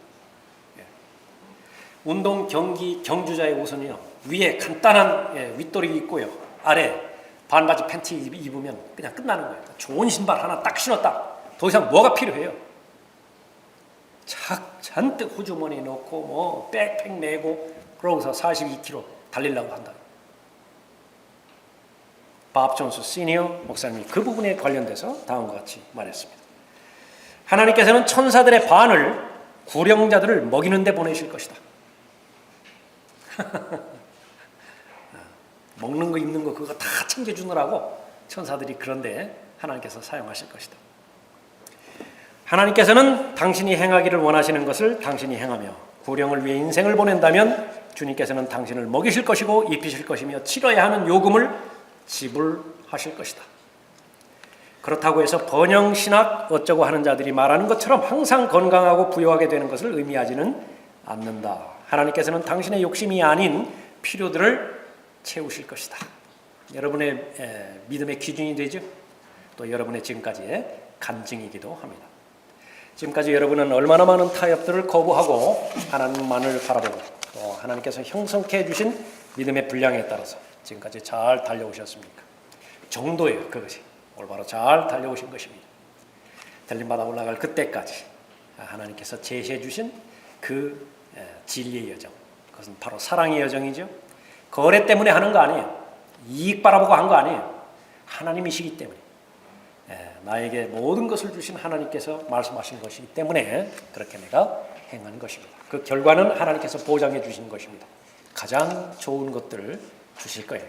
운동 경기 경주자의 옷은요, 위에 간단한 윗도리 있고요, 아래 반바지 팬티 입으면 그냥 끝나는 거예요. 좋은 신발 하나 딱 신었다. 더 이상 뭐가 필요해요? 잔뜩 호주머니 넣고 뭐 백팩 메고 그러고서 42km 달리려고 한다. 밥 존스 시니어 목사님이 그 부분에 관련돼서 다음과 같이 말했습니다. 하나님께서는 천사들의 반을 구령자들을 먹이는 데 보내실 것이다. 먹는 거 입는 거 그거 다 챙겨주느라고 천사들이 그런데 하나님께서 사용하실 것이다. 하나님께서는 당신이 행하기를 원하시는 것을 당신이 행하며 구령을 위해 인생을 보낸다면 주님께서는 당신을 먹이실 것이고 입히실 것이며 치러야 하는 요금을 지불하실 것이다. 그렇다고 해서 번영신학 어쩌고 하는 자들이 말하는 것처럼 항상 건강하고 부유하게 되는 것을 의미하지는 않는다. 하나님께서는 당신의 욕심이 아닌 필요들을 채우실 것이다. 여러분의 믿음의 기준이 되죠. 또 여러분의 지금까지의 간증이기도 합니다. 지금까지 여러분은 얼마나 많은 타협들을 거부하고 하나님만을 바라보고 또 하나님께서 형성케 해주신 믿음의 분량에 따라서 지금까지 잘 달려오셨습니까? 정도예요. 그것이 올바로 잘 달려오신 것입니다. 들림받아 올라갈 그때까지 하나님께서 제시해 주신 그 진리의 여정, 그것은 바로 사랑의 여정이죠. 거래 때문에 하는 거 아니에요. 이익 바라보고 한 거 아니에요. 하나님이시기 때문에, 나에게 모든 것을 주신 하나님께서 말씀하신 것이기 때문에 그렇게 내가 행한 것입니다. 그 결과는 하나님께서 보장해 주신 것입니다. 가장 좋은 것들을 주실 거예요.